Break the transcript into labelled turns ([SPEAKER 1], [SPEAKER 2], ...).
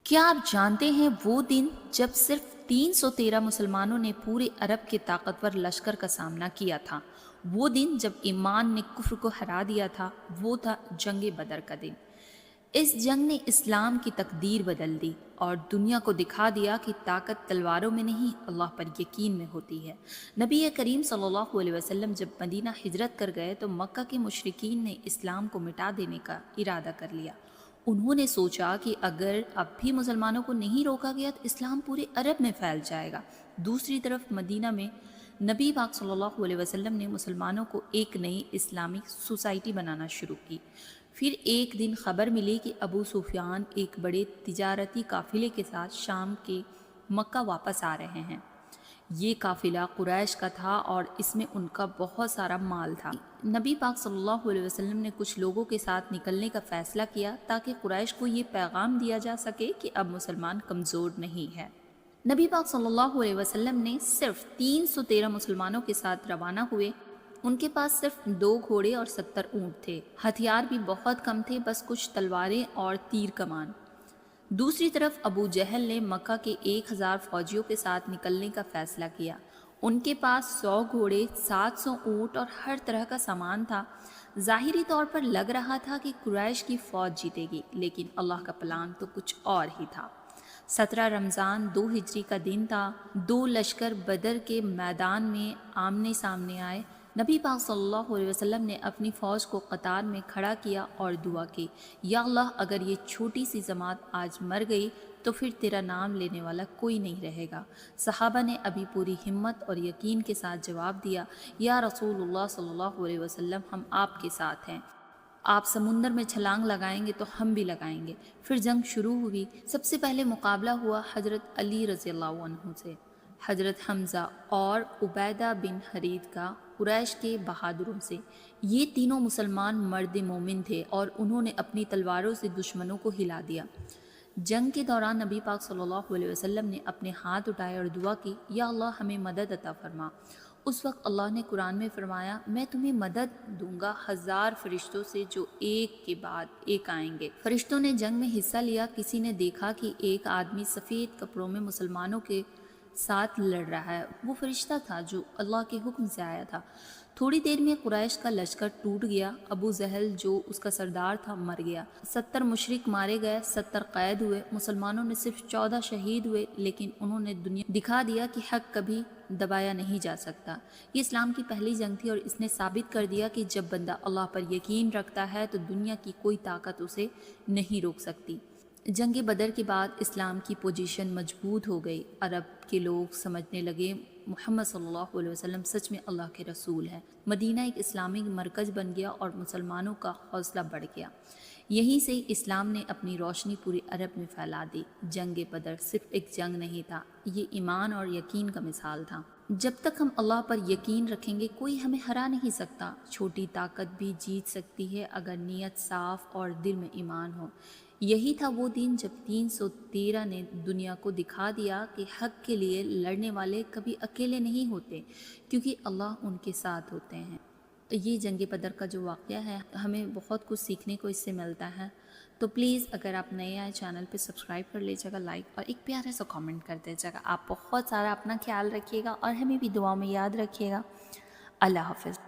[SPEAKER 1] کیا آپ جانتے ہیں وہ دن جب صرف 313 مسلمانوں نے پورے عرب کے طاقتور لشکر کا سامنا کیا تھا؟ وہ دن جب ایمان نے کفر کو ہرا دیا تھا، وہ تھا جنگ بدر کا دن۔ اس جنگ نے اسلام کی تقدیر بدل دی اور دنیا کو دکھا دیا کہ طاقت تلواروں میں نہیں، اللہ پر یقین میں ہوتی ہے۔ نبی کریم صلی اللہ علیہ وسلم جب مدینہ ہجرت کر گئے تو مکہ کے مشرکین نے اسلام کو مٹا دینے کا ارادہ کر لیا۔ انہوں نے سوچا کہ اگر اب بھی مسلمانوں کو نہیں روکا گیا تو اسلام پورے عرب میں پھیل جائے گا۔ دوسری طرف مدینہ میں نبی پاک صلی اللہ علیہ وسلم نے مسلمانوں کو ایک نئی اسلامی سوسائٹی بنانا شروع کی۔ پھر ایک دن خبر ملی کہ ابو سفیان ایک بڑے تجارتی قافلے کے ساتھ شام کے مکہ واپس آ رہے ہیں۔ یہ قافلہ قریش کا تھا اور اس میں ان کا بہت سارا مال تھا۔ نبی پاک صلی اللہ علیہ وسلم نے کچھ لوگوں کے ساتھ نکلنے کا فیصلہ کیا تاکہ قریش کو یہ پیغام دیا جا سکے کہ اب مسلمان کمزور نہیں ہے۔ نبی پاک صلی اللہ علیہ وسلم نے صرف 313 مسلمانوں کے ساتھ روانہ ہوئے۔ ان کے پاس صرف 2 گھوڑے اور 70 اونٹ تھے۔ ہتھیار بھی بہت کم تھے، بس کچھ تلواریں اور تیر کمان۔ دوسری طرف ابو جہل نے مکہ کے 1000 فوجیوں کے ساتھ نکلنے کا فیصلہ کیا۔ ان کے پاس 100 گھوڑے، 700 اونٹ اور ہر طرح کا سامان تھا۔ ظاہری طور پر لگ رہا تھا کہ قریش کی فوج جیتے گی، لیکن اللہ کا پلان تو کچھ اور ہی تھا۔ 17 رمضان 2 ہجری کا دن تھا۔ 2 لشکر بدر کے میدان میں آمنے سامنے آئے۔ نبی پاک صلی اللہ علیہ وسلم نے اپنی فوج کو قطار میں کھڑا کیا اور دعا کی، یا اللہ اگر یہ چھوٹی سی جماعت آج مر گئی تو پھر تیرا نام لینے والا کوئی نہیں رہے گا۔ صحابہ نے ابھی پوری ہمت اور یقین کے ساتھ جواب دیا، یا رسول اللہ صلی اللہ علیہ وسلم ہم آپ کے ساتھ ہیں، آپ سمندر میں چھلانگ لگائیں گے تو ہم بھی لگائیں گے۔ پھر جنگ شروع ہوئی۔ سب سے پہلے مقابلہ ہوا حضرت علی رضی اللہ عنہ سے، حضرت حمزہ اور عبیدہ بن حریث کا قریش کے بہادروں سے۔ یہ تینوں مسلمان مرد مومن تھے اور انہوں نے اپنی تلواروں سے دشمنوں کو ہلا دیا۔ جنگ کے دوران نبی پاک صلی اللہ علیہ وسلم نے اپنے ہاتھ اٹھائے اور دعا کی، یا اللہ ہمیں مدد عطا فرما۔ اس وقت اللہ نے قرآن میں فرمایا، میں تمہیں مدد دوں گا 1000 فرشتوں سے جو ایک کے بعد ایک آئیں گے۔ فرشتوں نے جنگ میں حصہ لیا۔ کسی نے دیکھا کہ ایک آدمی سفید کپڑوں میں مسلمانوں کے ساتھ لڑ رہا ہے۔ وہ فرشتہ تھا جو اللہ کے حکم سے آیا تھا۔ تھوڑی دیر میں قریش کا لشکر ٹوٹ گیا۔ ابو جہل جو اس کا سردار تھا مر گیا۔ 70 مشرک مارے گئے، 70 قید ہوئے۔ مسلمانوں میں صرف 14 شہید ہوئے، لیکن انہوں نے دنیا دکھا دیا کہ حق کبھی دبایا نہیں جا سکتا۔ یہ اسلام کی پہلی جنگ تھی اور اس نے ثابت کر دیا کہ جب بندہ اللہ پر یقین رکھتا ہے تو دنیا کی کوئی طاقت اسے نہیں روک سکتی۔ جنگ بدر کے بعد اسلام کی پوزیشن مضبوط ہو گئی۔ عرب کے لوگ سمجھنے لگے محمد صلی اللہ علیہ وسلم سچ میں اللہ کے رسول ہیں۔ مدینہ ایک اسلامی مرکز بن گیا اور مسلمانوں کا حوصلہ بڑھ گیا۔ یہیں سے اسلام نے اپنی روشنی پورے عرب میں پھیلا دی۔ جنگ بدر صرف ایک جنگ نہیں تھا، یہ ایمان اور یقین کا مثال تھا۔ جب تک ہم اللہ پر یقین رکھیں گے کوئی ہمیں ہرا نہیں سکتا۔ چھوٹی طاقت بھی جیت سکتی ہے اگر نیت صاف اور دل میں ایمان ہو۔ یہی تھا وہ دن جب 313 نے دنیا کو دکھا دیا کہ حق کے لیے لڑنے والے کبھی اکیلے نہیں ہوتے، کیونکہ اللہ ان کے ساتھ ہوتے ہیں۔ یہ جنگ بدر کا جو واقعہ ہے ہمیں بہت کچھ سیکھنے کو اس سے ملتا ہے۔ تو پلیز اگر آپ نئے آئے چینل پہ سبسکرائب کر لیجیے گا، لائک اور ایک پیارا سا کامنٹ کر دیجیے گا۔ آپ بہت سارا اپنا خیال رکھیے گا اور ہمیں بھی دعاؤں میں یاد رکھیے گا۔ اللہ حافظ۔